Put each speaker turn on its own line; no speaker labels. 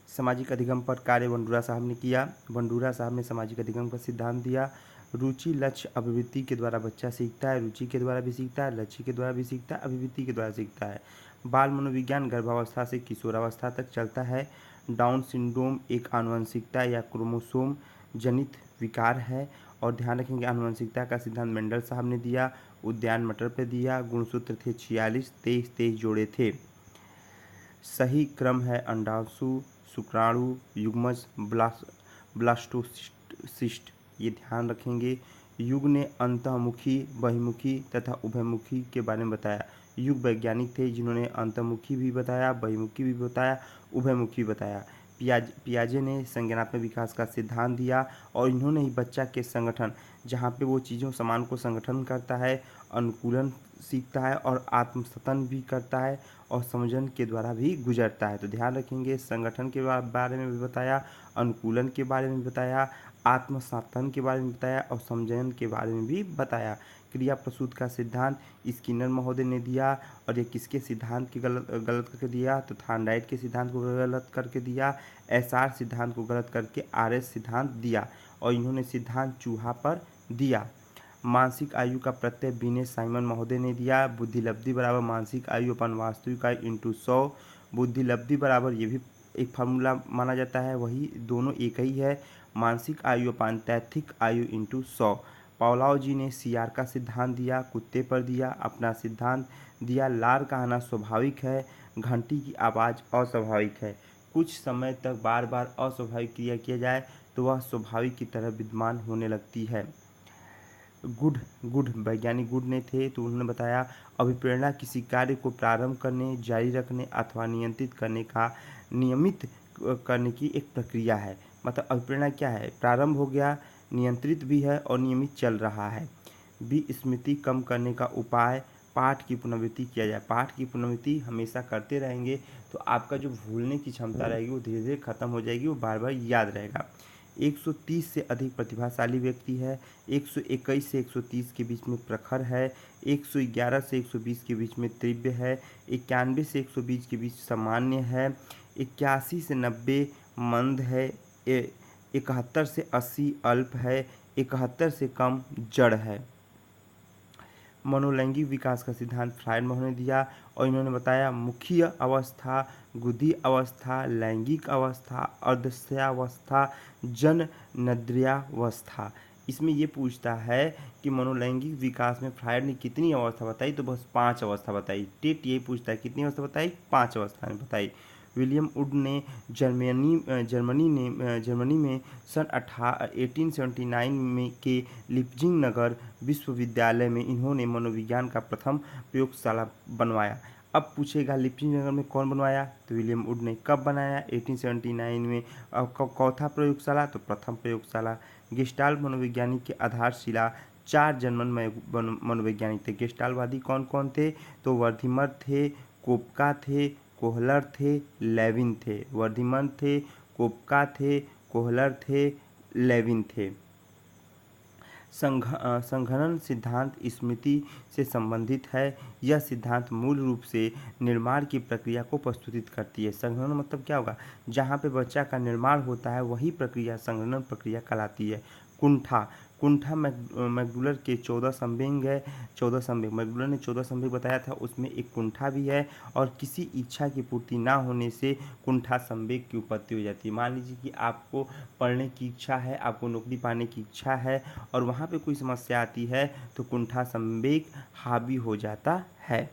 सामाजिक अधिगम पर कार्य बंडूरा साहब ने किया। बंडूरा साहब ने सामाजिक अधिगम का सिद्धांत दिया। रुचि लक्ष्य अभिवृत्ति के द्वारा बच्चा सीखता है, रुचि के द्वारा भी सीखता है, लक्ष्य के द्वारा भी सीखता है, अभिवृत्ति के द्वारा सीखता है। बाल मनोविज्ञान गर्भावस्था से किशोरावस्था तक चलता है। डाउन सिंड्रोम एक आनुवंशिकता या क्रोमोसोम जनित विकार है। और ध्यान रखेंगे आनुवंशिकता का सिद्धांत मेंडल साहब ने दिया। उद्यान मटर पे दिया। गुणसूत्र थे 46, 23 जोड़े थे। सही क्रम है अंडाशु, शुक्राणु, युग्मज, ब्लास्टोसिस्ट। ये ध्यान रखेंगे। युग ने अंतःमुखी, बहिर्मुखी तथा उभयमुखी के बारे में बताया। युग वैज्ञानिक थे जिन्होंने अंतर्मुखी भी बताया, बहिर्मुखी भी बताया, उभयमुखी बताया। पियाजे ने संज्ञानात्मक विकास का सिद्धांत दिया और इन्होंने ही बच्चा के संगठन, जहाँ पे वो चीज़ों सामान को संगठन करता है, अनुकूलन सीखता है और आत्मसतन भी करता है और समझन के द्वारा भी गुजरता है। तो ध्यान रखेंगे संगठन के बारे में भी बताया, अनुकूलन के बारे में भी बताया, आत्मसतन के बारे में बताया और समझन के बारे में भी बताया। क्रिया प्रसूत का सिद्धांत स्किनर महोदय ने दिया और ये किसके सिद्धांत के गलत करके दिया, तो थार्नडाइट के सिद्धांत को गलत करके दिया, एसआर सिद्धांत को गलत करके आरएस सिद्धांत दिया और इन्होंने सिद्धांत चूहा पर दिया। मानसिक आयु का प्रत्यय बीने साइमन महोदय ने दिया। बुद्धिलब्धि बराबर मानसिक आयु अपन वास्तविक आयु इंटू 100। बुद्धिलब्धि बराबर ये भी एक फार्मूला माना जाता है, वही दोनों एक ही है। मानसिक आयु अपान तैथिक आयु इंटू 100। पावलाव जी ने सीआर का सिद्धांत दिया, कुत्ते पर दिया, अपना सिद्धांत दिया। लार का आना स्वाभाविक है, घंटी की आवाज़ अस्वाभाविक है। कुछ समय तक बार बार अस्वाभाविक क्रिया किया जाए तो वह स्वाभाविक की तरह विद्यमान होने लगती है। गुड वैज्ञानिक गुड ने थे, तो उन्होंने बताया अभिप्रेरणा किसी कार्य को प्रारंभ करने, जारी रखने अथवा नियंत्रित करने का नियमित करने की एक प्रक्रिया है। मतलब अभिप्रेरणा क्या है, प्रारंभ हो गया, नियंत्रित भी है और नियमित चल रहा है। विस्मृति कम करने का उपाय, पाठ की पुनरावृत्ति किया जाए। पाठ की पुनरावृत्ति हमेशा करते रहेंगे तो आपका जो भूलने की क्षमता रहेगी वो धीरे धीरे खत्म हो जाएगी, वो बार बार याद रहेगा। 130 से अधिक प्रतिभाशाली व्यक्ति है। 121 से 130 के बीच में प्रखर है। 111 से 120 के बीच में तीव्र है। 91 से 120 के बीच सामान्य है। 81 से 90 मंद है। 71 से 80 अल्प है। 71 से कम जड़ है। मनोलैंगिक विकास का सिद्धांत फ्रायड ने दिया और इन्होंने बताया मुखीय अवस्था, गुदी अवस्था, लैंगिक अवस्था, अर्धस्यावस्था, जननद्र्यावस्था। इसमें ये पूछता है कि मनोलैंगिक विकास में फ्रायड ने कितनी अवस्था बताई, तो बस 5 अवस्था बताई। टेट ये पूछता है कितनी अवस्था बताई, 5 अवस्था ने बताई। विलियम वुड ने जर्मनी में सन 1879 में के लिप्जिंग नगर विश्वविद्यालय में इन्होंने मनोविज्ञान का प्रथम प्रयोगशाला बनवाया। अब पूछेगा लिप्जिंग नगर में कौन बनवाया, तो विलियम वुड ने। कब बनाया, 1879 में। चौथा प्रयोगशाला, तो प्रथम प्रयोगशाला। गेस्टाल्ट मनोविज्ञानिक की आधारशिला 4 जर्मन मनोवैज्ञानिक थे। गेस्टाल्टवादी कौन कौन थे, तो वर्धीमर थे, कोपका थे, कोहलर थे, लेविन थे। वर्धीमर थे, कोपका थे, कोहलर थे, लेविन थे। संघनन सिद्धांत स्मृति से संबंधित है। यह सिद्धांत मूल रूप से निर्माण की प्रक्रिया को प्रस्तुत करती है। संघनन मतलब क्या होगा, जहाँ पे बच्चा का निर्माण होता है वही प्रक्रिया संघनन प्रक्रिया कहलाती है। कुंठा मैकडूलर के 14 संवेग है। 14 संवेग मैकडूलर ने 14 संवेग बताया था, उसमें एक कुंठा भी है और किसी इच्छा की पूर्ति ना होने से कुंठा संवेग की उत्पत्ति हो जाती है। मान लीजिए कि आपको पढ़ने की इच्छा है, आपको नौकरी पाने की इच्छा है और वहाँ पे कोई समस्या आती है तो कुंठा संवेग हावी हो जाता है।